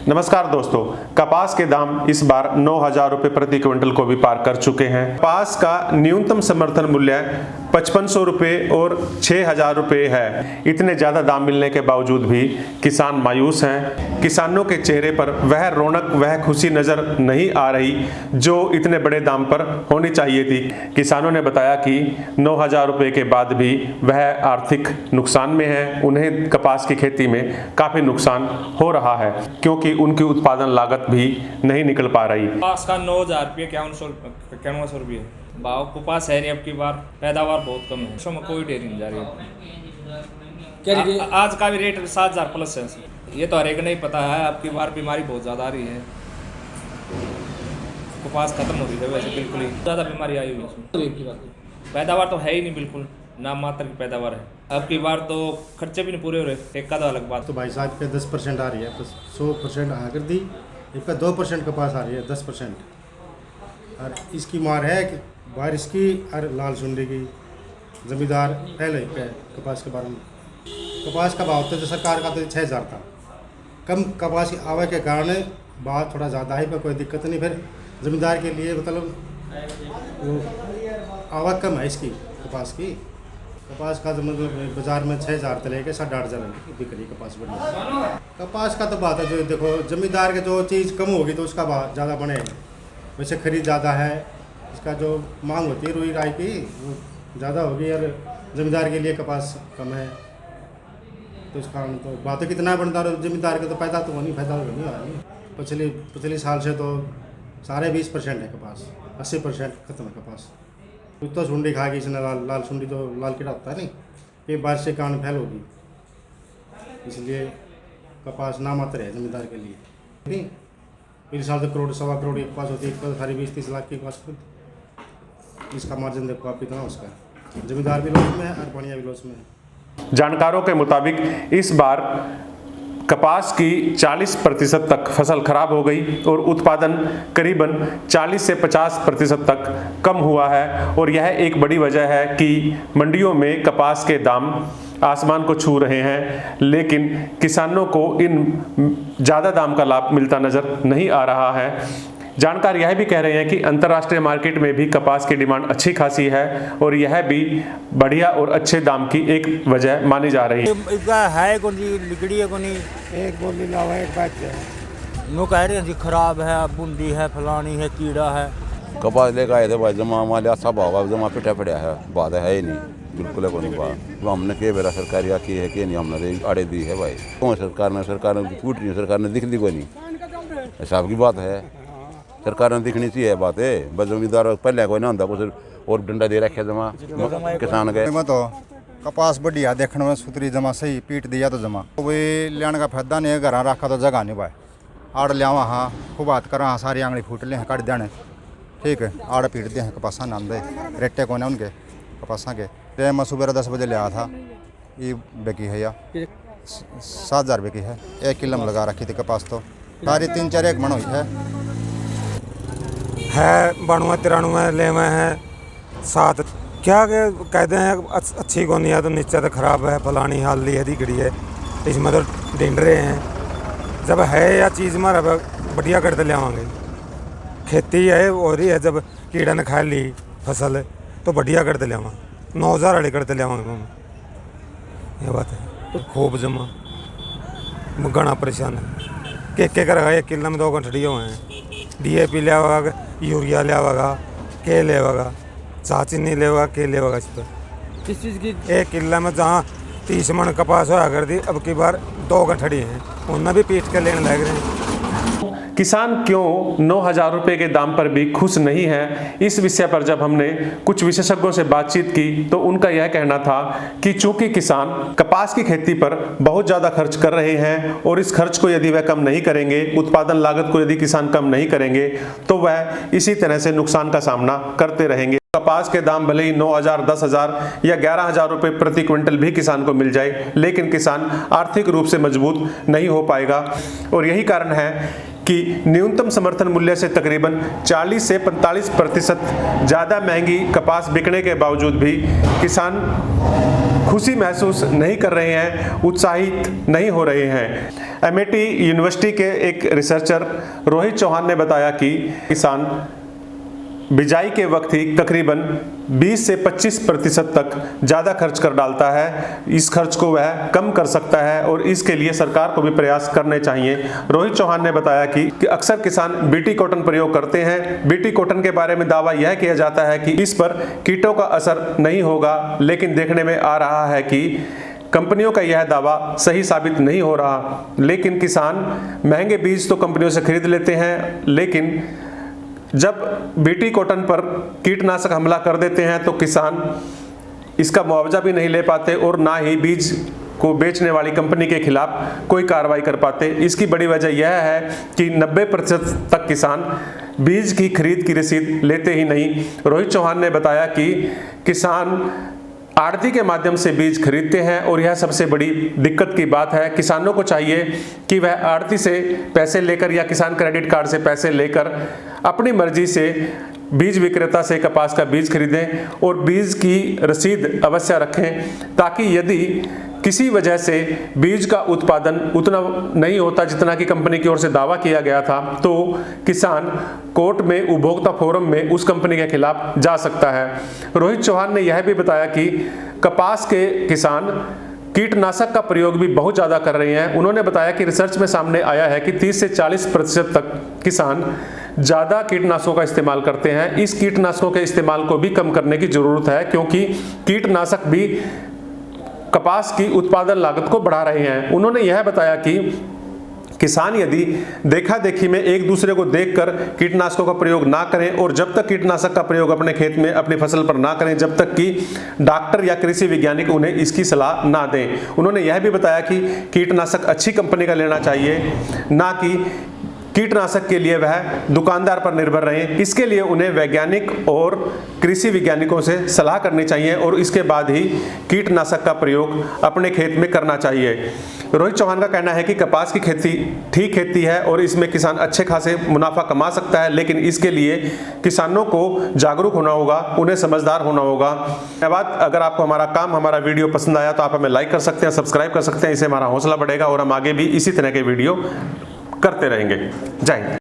नमस्कार दोस्तों, कपास के दाम इस बार 9,000 रुपये प्रति क्विंटल को भी पार कर चुके हैं। कपास का न्यूनतम समर्थन मूल्य 5,500 रुपये और 6,000 रुपये है। इतने ज़्यादा दाम मिलने के बावजूद भी किसान मायूस हैं। किसानों के चेहरे पर वह रौनक, वह खुशी नज़र नहीं आ रही जो इतने बड़े दाम पर होनी चाहिए थी। किसानों ने बताया कि 9,000 रुपये के बाद भी वह आर्थिक नुकसान में है। उन्हें कपास की खेती में काफ़ी नुकसान हो रहा है क्योंकि उनकी उत्पादन लागत भी नहीं निकल पा रही। कपास का 9,000 रुपये 9100 रुपये भाव कपास है नहीं। अब की बार पैदावार बहुत कम है, में कोई ढेरी नहीं जा रही है। आज का भी रेट 7,000 प्लस है। ये तो हर एक नहीं पता है, अब की बार बीमारी बहुत ज़्यादा आ रही है। कपास खत्म हो रही है वैसे, बिल्कुल ही ज़्यादा बीमारी आई हुई है। पैदावार तो है ही नहीं, बिल्कुल नाम मात्र की पैदावार है। अब की बार तो खर्चे भी नहीं पूरे हो रहे, टेक्का तो अलग बात। तो भाई साहब पे 10% आ रही है, 100% आ कर दी। इसका 2% कपास आ रही है, 10%। और इसकी मार है कि बारिश की और लाल सुंडी की। जमींदार पहले पे कपास के बारे में कपास का भाव तो सरकार का तो 6,000 था। कम कपास की आवाज़ के कारण भाव थोड़ा ज़्यादा है, पर कोई दिक्कत नहीं। फिर जमींदार के लिए मतलब वो आवाज़ कम है इसकी कपास की। कपास का तो मतलब बाजार में 6,000 से लेके 8,500 बिक रही कपास बढ़िया। कपास का तो बात है, जो देखो जमींदार के जो चीज़ कम होगी तो उसका भाव ज़्यादा बढ़ेगा। वैसे खरीद ज़्यादा है, इसका जो मांग होती है रुई राई की वो ज़्यादा होगी और जमींदार के लिए कपास कम है। तो इस कारण तो बात है कितना बनता है जमींदार के तो पैदा तो नहीं हो रही। पिछले साल से तो सारे 20% है कपास, 80% खत्म है कपास। कुछ तो सुंडी खा गई इसने, लाल सुंडी तो लाल कीड़ा होता है नहीं, ये बारिश के कारण फैल होगी, इसलिए कपास नामात्र है जमींदार के लिए। नहीं पिछले साल तो करोड़ सवा करोड़ की कपास होती है, सारी 20-30 लाख की कपास खुद। इसका मार्जिन देखो आप कितना उसका। जमींदार भी लॉस में है और बढ़िया भी लॉस में है। जानकारों के मुताबिक इस बार कपास की 40% तक फसल खराब हो गई और उत्पादन करीबन 40 से 50% तक कम हुआ है। और यह एक बड़ी वजह है कि मंडियों में कपास के दाम आसमान को छू रहे हैं, लेकिन किसानों को इन ज़्यादा दाम का लाभ मिलता नज़र नहीं आ रहा है। जानकार यह भी कह रहे हैं कि अंतर्राष्ट्रीय मार्केट में भी कपास की डिमांड अच्छी खासी है और यह भी बढ़िया और अच्छे दाम की एक वजह मानी जा रही है। लिकड़ी है कोनी एक बोली लावा एक बात है, नो कह रहे हैं जी खराब है, बूंदी है, फलानी है, कीड़ा है। कपास लेकर आए थे भाई, जमा हमारे सब होगा, जमा पिटा पड़ा है, बात है ही नहीं, बिल्कुल कोई बात। हमने के बेरा सरकार या की है कि नहीं, हमने आड़े दी है भाई। कौन सरकार ने पूछ रही है, सरकार ने दिख दी कोई नहीं, ऐसा की बात है। सरकार ने दिखनी चाहिए बात है, बस जमींदार पहले कोई ना होता कुछ और डंडा दे रखे जमा किसान गए। तो कपास बढ़िया देखने में सुतरी जमा सही पीट दिया तो जमा वही लेने का फायदा नहीं है। घर रखा तो जगह नहीं भाई, आड़ लिया हाँ खूब बात करा, हाँ सारी आंगली फूट ले कट देने, ठीक है आड़ पीट दिए हैं कपासा नाम दे रेटे को उनके कपासा के। तो मैं सुबह 10 बजे लिया था, ये बेकी है या 7,000 बेकी है। 1 किलो में लगा रखी थी कपास, तो सारी 3-4 एक मन हुई है 92-93 ले में है 7 क्या कहते हैं अच्छी को नहीं है, तो नीचे तो खराब है, फलानी हाल ली है दिखड़ी है, इसमें तो ढूंढ रहे हैं। जब है या चीज़ मारा बढ़िया करते ले आवांगे। खेती है हो रही है, जब कीड़ा ने खा ली फसल तो बढ़िया करते ले आवा, 9,000 वाली करते ले आवांगे। ये बात है खूब जमा घना परेशान है। के कर 1 किलो में 2 गंठड़ी हुए हैं। DAP ले आवेगा, यूरिया ले आवेगा, के ले आवेगा, चाचीनी ले आवेगा, के ले आवेगा। इस पर किस चीज़ की 1 किलो में जहाँ 30 मन कपास होया कर दी, अब की बार 2 गंठड़ी हैं, उनमें भी पीट के लेने लग रहे हैं। किसान क्यों 9,000 रुपये के दाम पर भी खुश नहीं है, इस विषय पर जब हमने कुछ विशेषज्ञों से बातचीत की तो उनका यह कहना था कि चूंकि किसान कपास की खेती पर बहुत ज़्यादा खर्च कर रहे हैं और इस खर्च को यदि वह कम नहीं करेंगे, उत्पादन लागत को यदि किसान कम नहीं करेंगे तो वह इसी तरह से नुकसान का सामना करते रहेंगे। कपास के दाम भले ही 9,000, 10,000 या 11,000 रुपये प्रति क्विंटल भी किसान को मिल जाए, लेकिन किसान आर्थिक रूप से मजबूत नहीं हो पाएगा। और यही कारण है कि न्यूनतम समर्थन मूल्य से तकरीबन 40 से 45% ज़्यादा महंगी कपास बिकने के बावजूद भी किसान खुशी महसूस नहीं कर रहे हैं, उत्साहित नहीं हो रहे हैं। एमआईटी यूनिवर्सिटी के एक रिसर्चर रोहित चौहान ने बताया कि किसान बिजाई के वक्त ही तकरीबन 20 से 25% तक ज़्यादा खर्च कर डालता है। इस खर्च को वह कम कर सकता है और इसके लिए सरकार को भी प्रयास करने चाहिए। रोहित चौहान ने बताया कि अक्सर किसान बीटी कॉटन प्रयोग करते हैं। बीटी कॉटन के बारे में दावा यह किया जाता है कि इस पर कीटों का असर नहीं होगा, लेकिन देखने में आ रहा है कि कंपनियों का यह दावा सही साबित नहीं हो रहा। लेकिन किसान महंगे बीज तो कंपनियों से खरीद लेते हैं, लेकिन जब बीटी कॉटन पर कीटनाशक हमला कर देते हैं तो किसान इसका मुआवजा भी नहीं ले पाते और ना ही बीज को बेचने वाली कंपनी के खिलाफ कोई कार्रवाई कर पाते। इसकी बड़ी वजह यह है कि 90% तक किसान बीज की खरीद की रसीद लेते ही नहीं। रोहित चौहान ने बताया कि किसान आड़ती के माध्यम से बीज खरीदते हैं और यह सबसे बड़ी दिक्कत की बात है। किसानों को चाहिए कि वह आड़ती से पैसे लेकर या किसान क्रेडिट कार्ड से पैसे लेकर अपनी मर्जी से बीज विक्रेता से कपास का बीज खरीदें और बीज की रसीद अवश्य रखें, ताकि यदि किसी वजह से बीज का उत्पादन उतना नहीं होता जितना कि कंपनी की ओर से दावा किया गया था, तो किसान कोर्ट में उपभोक्ता फोरम में उस कंपनी के खिलाफ जा सकता है। रोहित चौहान ने यह भी बताया कि कपास के किसान कीटनाशक का प्रयोग भी बहुत ज़्यादा कर रहे हैं। उन्होंने बताया कि रिसर्च में सामने आया है कि 30 से 40% तक किसान ज़्यादा कीटनाशकों का इस्तेमाल करते हैं। इस कीटनाशकों के इस्तेमाल को भी कम करने की ज़रूरत है, क्योंकि कीटनाशक भी कपास की उत्पादन लागत को बढ़ा रहे हैं। उन्होंने यह बताया कि किसान यदि देखा देखी में एक दूसरे को देखकर कीटनाशकों का प्रयोग ना करें और जब तक कीटनाशक का प्रयोग अपने खेत में अपनी फसल पर ना करें जब तक कि डॉक्टर या कृषि वैज्ञानिक उन्हें इसकी सलाह ना दें। उन्होंने यह भी बताया कि कीटनाशक अच्छी कंपनी का लेना चाहिए, ना कि कीटनाशक के लिए वह दुकानदार पर निर्भर रहें। इसके लिए उन्हें वैज्ञानिक और कृषि वैज्ञानिकों से सलाह करनी चाहिए और इसके बाद ही कीटनाशक का प्रयोग अपने खेत में करना चाहिए। रोहित चौहान का कहना है कि कपास की खेती ठीक खेती है और इसमें किसान अच्छे खासे मुनाफा कमा सकता है, लेकिन इसके लिए किसानों को जागरूक होना होगा, उन्हें समझदार होना होगा। धन्यवाद। अगर आपको हमारा काम, हमारा वीडियो पसंद आया तो आप हमें लाइक कर सकते हैं, सब्सक्राइब कर सकते हैं। इससे हमारा हौसला बढ़ेगा और हम आगे भी इसी तरह के वीडियो करते रहेंगे। जय हिंद।